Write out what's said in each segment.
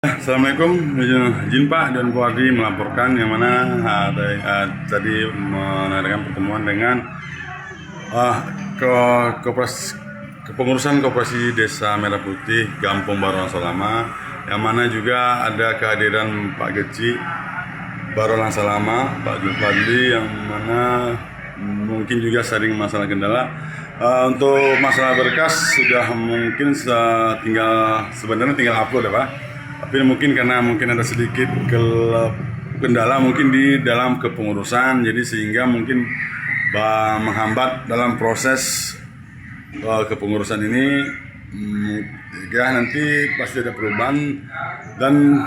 Assalamualaikum, izin Pak dan Bu Ardi melaporkan yang mana tadi mengadakan pertemuan dengan ke, kepengurusan Koperasi Desa Merah Putih Gampung Barolang Salama, yang mana juga ada kehadiran Pak Geci Barolang Salama, Pak Julfadli, yang mana mungkin juga sering masalah kendala. Untuk masalah berkas sudah mungkin sebenarnya tinggal upload ya Pak. Tapi mungkin karena ada sedikit kendala mungkin di dalam kepengurusan, jadi sehingga mungkin menghambat dalam proses kepengurusan ini. Ya nanti pasti ada perubahan, dan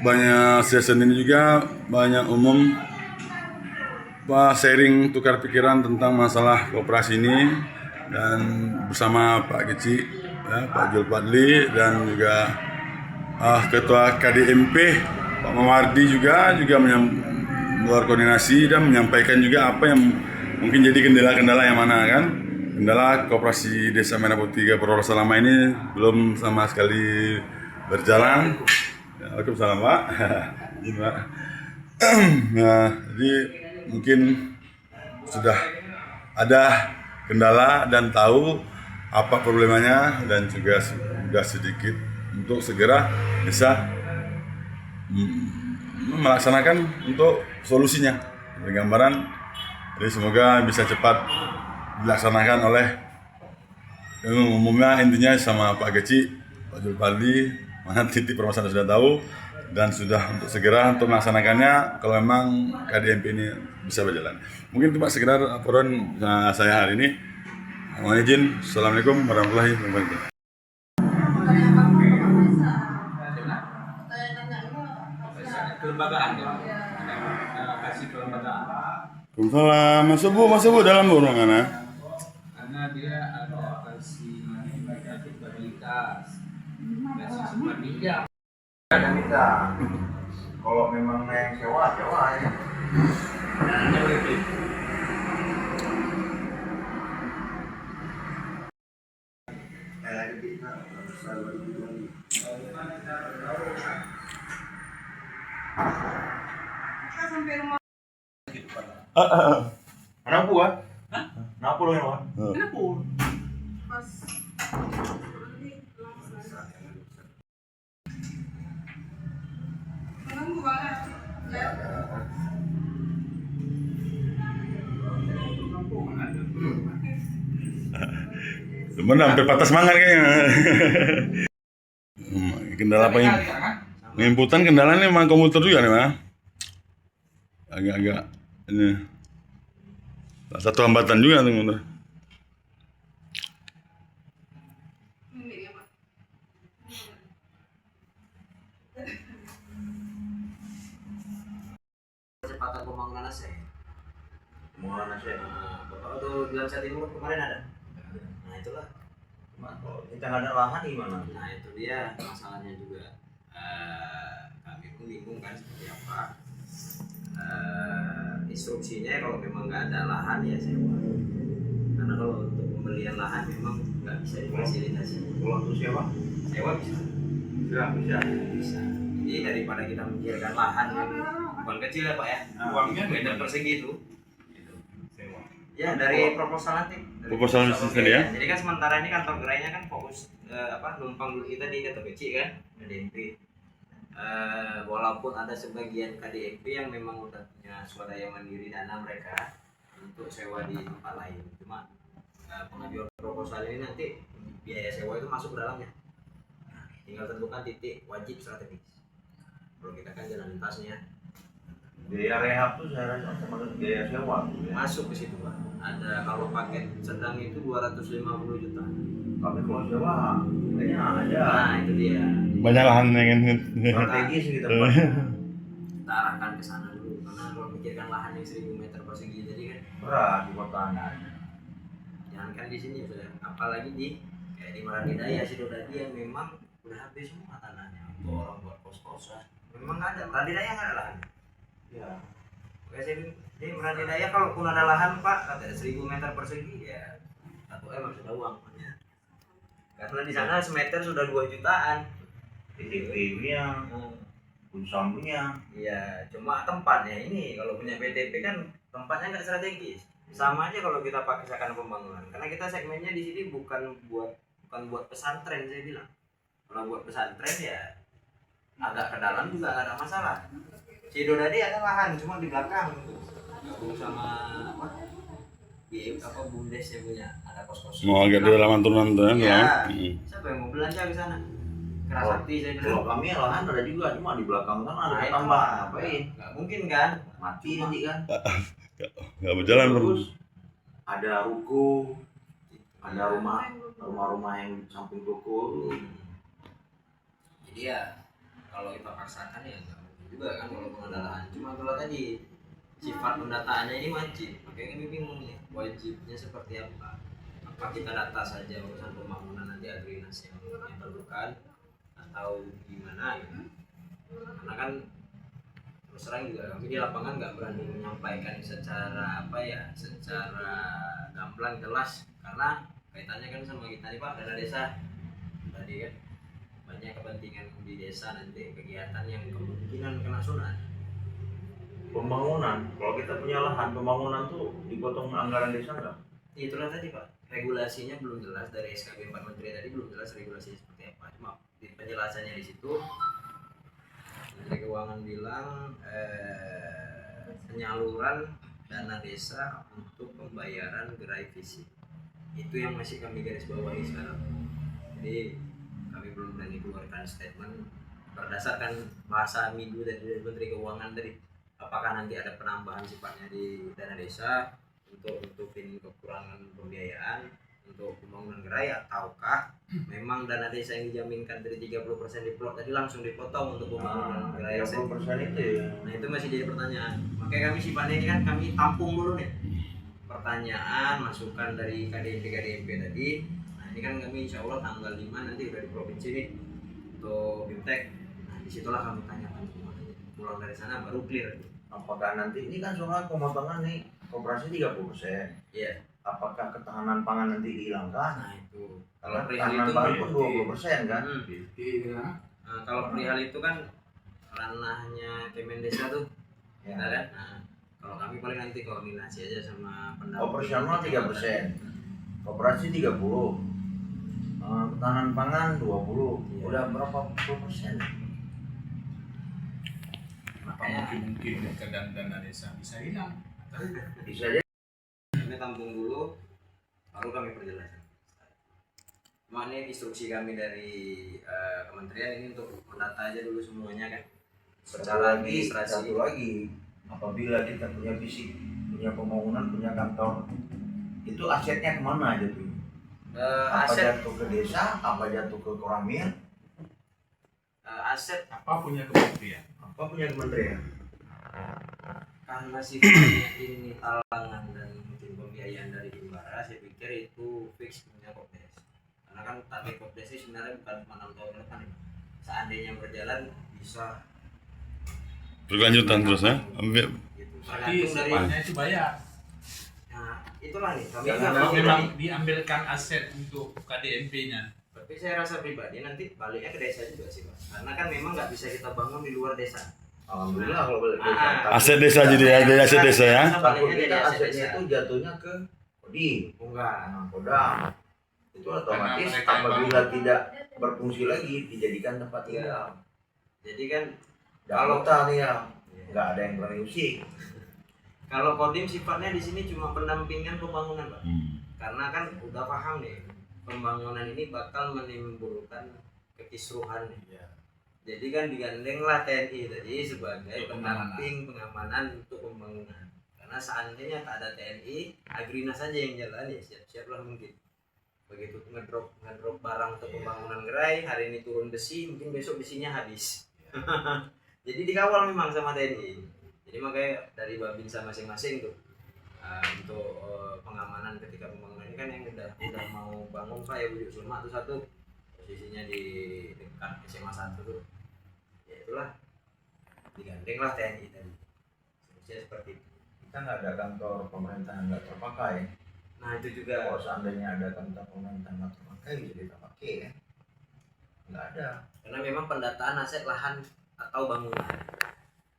banyak session ini juga banyak umum sharing tukar pikiran tentang masalah koperasi ini, dan bersama Pak Geci, Pak Julfadli, dan juga Ketua KDMP Pak Mawardi juga berkoordinasi dan menyampaikan juga apa yang mungkin jadi kendala-kendala yang mana kan. Kendala Koperasi Desa Merah Putih Barolang Salama ini belum sama sekali berjalan. Waalaikumsalam Pak. Pak. Nah, jadi mungkin sudah ada kendala dan tahu apa problemanya, dan juga sudah sedikit untuk segera bisa melaksanakan untuk solusinya bergambaran. Jadi semoga bisa cepat dilaksanakan oleh umumnya, intinya sama Pak Geci, Pak Julfadli, mana titik permasalahan sudah tahu dan sudah untuk segera untuk melaksanakannya kalau memang KDMP ini bisa berjalan. Mungkin itu Pak sekedar laporan saya hari ini. Mohon izin. Assalamualaikum warahmatullahi wabarakatuh. Kelembagaan ya, kasih kelembagaan. Waalaikumsalam. Masuk bu dalam ruangan ya. Karena dia ada kasih akuntabilitas, kasih sumber minjam. Ada minta. Kalau memang yang sewa ya. Hanya begitu. Anak buah? Hah? Kenapa lo yang Kenapa? Temen hampir patah semangat kayaknya. Kendala apa ini? Inputan kendalanya memang komputer juga nih Pak. Agak-agak ini satu hambatan juga teman-teman. Percepatan pembangunan AC. Pembangunan AC. Bapak tuh bilang saya timur kemarin ada. Nah itulah. Kalau kita nggak ada lahan gimana? Nah itu dia masalahnya juga. Kami pun bingung kan seperti apa. Instruksinya kalau memang nggak ada lahan ya sewa. Karena kalau untuk pembelian lahan memang nggak bisa difasilitasi. Kalau untuk sewa Bisa. bisa. Jadi daripada kita memikirkan lahan yang bukan kecil ya Pak ya. Uangnya meter persegi itu. Sewa. Ya dari proposal nanti. Proposal bisnis ya. Jadi kan sementara ini kantor gerainya kan fokus numpang dulu kita di kata kecil kan KDMP. Walaupun ada sebagian KDMP yang memang udah punya swadaya mandiri dana mereka untuk sewa di tempat lain. Cuma pengajuan proposal ini nanti biaya sewa itu masuk ke dalamnya. Nah, tinggal tentukan titik wajib strategis. Kalau kita kan jalan lintasnya Biaya rehab tuh saya rasa sama dengan biaya sewa. masuk ke situ Pak. Ada kalau paket sedang itu 250 juta. Tapi kalau sewa kayaknya ada. Nah itu dia. Banyak lahan yang Strategis gitu Pak. Kita arahkan ke sana dulu karena kalau pikirkan lahan yang 1000 meter persegi jadi kan Berat di kota. jangankan di sini sudah, apalagi di kayak di Maranidaya Sidodadi yang memang udah habis semua tanahnya untuk orang buat kos-kosan. Memang nggak ada Maranidaya, nggak ada lahan. Ya. Oke, saya di Maranidaya kalaupun ada lahan Pak kata 1000 meter persegi ya 1 M sudah uang. Karena di sana semeter sudah 2 jutaan. PTP punya, Unsam punya. Iya, cuma tempatnya ini kalau punya PTP kan tempatnya nggak strategis. Sama aja kalau kita pakai misalkan pembangunan, karena kita segmennya di sini bukan buat pesantren saya bilang. Kalau buat pesantren ya agak ke dalam juga nggak ada masalah. Cido tadi ada lahan cuma di belakang tuh, gabung sama apa? Apa bumdes punya ada kos-kos. Mau agak di halaman turunan tuh ya. Iya. Hmm. Siapa yang mau belanja ke sana? Keras Oh, hati saya Kalau bilang. kami lahan ada juga, cuma di belakang kan ada Nah, tambah, itu ngapain? nggak mungkin kan? Mati nanti kan. Nggak berjalan bro. Terus ada ruko, ada rumah-rumah yang di samping toko. Jadi ya kalau kita paksakan ya nggak mungkin juga kan kalau pengenalan. Cuma kalau tadi sifat pendataannya ini wajib, makanya kami bingung nih wajibnya seperti apa. Apa kita data saja urusan pembangunan nanti agrinasi yang diperlukan atau gimana gitu. Karena kan terus terang juga kami di lapangan nggak berani menyampaikan secara gamblang jelas karena kaitannya kan sama kita nih Pak, dana desa tadi kan banyak kepentingan di desa nanti kegiatan yang kemungkinan kena sunat. Pembangunan, kalau kita punya lahan pembangunan tuh dipotong anggaran desa nggak? Itulah tadi Pak, regulasinya belum jelas dari SKB 4 Menteri tadi belum jelas regulasinya seperti apa. Cuma di penjelasannya di situ Menteri Keuangan bilang penyaluran dana desa untuk pembayaran gerai fisik itu yang masih kami garis bawahi sekarang. Jadi kami belum berani keluarkan statement berdasarkan bahasa minggu dari Menteri Keuangan tadi. Apakah nanti ada penambahan sifatnya di dana desa untuk nutupin kekurangan pembiayaan untuk pembangunan gerai ataukah memang dana desa yang dijaminkan dari 30% di plot tadi langsung dipotong untuk pembangunan gerai. 30% itu ya. Nah itu masih jadi pertanyaan. Makanya kami sifatnya ini kan kami tampung dulu nih pertanyaan masukan dari KDMP tadi. Nah ini kan kami insya Allah tanggal 5 nanti udah di provinsi nih untuk BIMTEK. Nah disitulah kami tanyakan semua. Pulang dari sana baru clear. Apakah nanti ini kan soal pemotongan nih koperasi 30%. Iya. Apakah ketahanan pangan nanti dihilangkan? Nah itu Kalau kalau perihal ketahanan itu pangan pun 20% kan? Nah, kalau perihal itu kan ranahnya Kemendesa tuh, Ya. ya kan? Nah, kalau kami paling nanti koordinasi aja sama pendamping. Operasional 3%, koperasi 30%, ketahanan pangan 20%. Iya. Udah berapa puluh persen? Makanya mungkin ke dana desa bisa hilang. Bisa aja. kami tampung dulu, baru kami perjelas. Cuma ini instruksi kami dari kementerian ini untuk mendata aja dulu semuanya kan. Secara administrasi. Satu lagi, apabila kita punya visi, punya pembangunan, punya kantor, itu asetnya kemana aja tuh? Apa Aset jatuh ke desa, apa jatuh ke Koramil, aset Apa punya kementerian? apa punya kementerian? karena sifatnya ini talangan dan mungkin pembiayaan dari Himbara, saya pikir itu fix punya Kopdes. Karena kan target Kopdes ini sebenarnya bukan cuma 6 tahun ke depan ya. Seandainya berjalan bisa Berkelanjutan terus ya. gitu. Berarti Tergantung dari sifatnya itu bayar. nah itulah nih kami Jangan juga Kalau nanti memang diambilkan aset untuk KDMP-nya. tapi saya rasa pribadi nanti baliknya ke desa juga sih Pak. Karena kan memang nggak bisa kita bangun di luar desa. Alhamdulillah kalau balik desa. Ah, Takut Aset desa jadi ya, dari aset desa ya. Takut kita asetnya itu jatuhnya ke Kodim, Enggak. Kodam. Itu otomatis Karena mereka apabila tidak berfungsi lagi dijadikan tempat tinggal. Jadi kan Kalau kita nih ya, nggak ada yang berani usik. kalau Kodim sifatnya di sini cuma pendampingan pembangunan Pak. Hmm. Karena kan udah paham nih pembangunan ini bakal menimbulkan kekisruhan nih. Jadi kan digandenglah TNI tadi sebagai Untuk pendamping pengamanan untuk pembangunan. Karena seandainya tak ada TNI, Agrina saja yang jalan ya siap-siaplah mungkin. Begitu ngedrop barang untuk pembangunan gerai, hari ini turun besi, mungkin besok besinya habis. Jadi dikawal memang sama TNI. Jadi makanya dari babinsa masing-masing tuh untuk pengamanan ketika pembangunan ini kan yang udah mau bangun Pak ya Bujuk Sulma tuh satu posisinya di dekat SMA 1 tuh. Ya itulah digandeng lah TNI tadi. Seharusnya seperti itu. Kita nggak ada kantor pemerintahan nggak terpakai. Nah itu juga Kalau seandainya ada kantor pemerintahan nggak terpakai bisa kita pakai ya. nggak ada. Karena memang pendataan aset lahan atau bangunan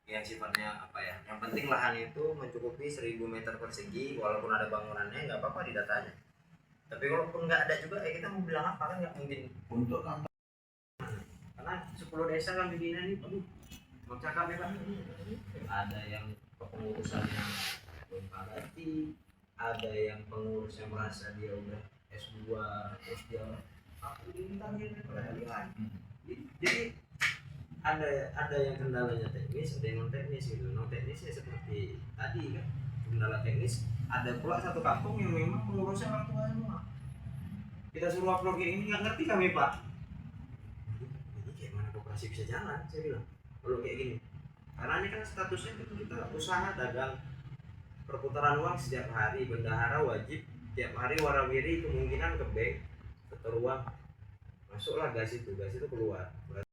yang sifatnya apa ya, yang penting lahan itu mencukupi 1000 meter persegi, walaupun ada bangunannya nggak apa-apa di datanya. Tapi walaupun nggak ada juga ya kita mau bilang apa, kan nggak mungkin. Untuk kantor Karena 10 desa kan begini nih, aduh mau cakap ya Pak, ada yang kepengurusan yang belum padati, ada yang pengurus yang merasa dia udah S2 terus dia aku bintangnya kan. Jadi ada yang kendalanya teknis, ada yang non teknis gitu. Non teknisnya seperti tadi kan, kendala teknis. Ada pula satu kampung yang memang pengurusnya orang tua semua. Kita suruh upload kayak ini nggak ngerti kami Pak. Ini kayak mana koperasi bisa jalan? Saya bilang kalau kayak gini. Karena ini kan statusnya itu kita usaha dagang perputaran uang setiap hari, bendahara wajib tiap hari warawiri kemungkinan ke bank setor uang masuklah gas itu keluar.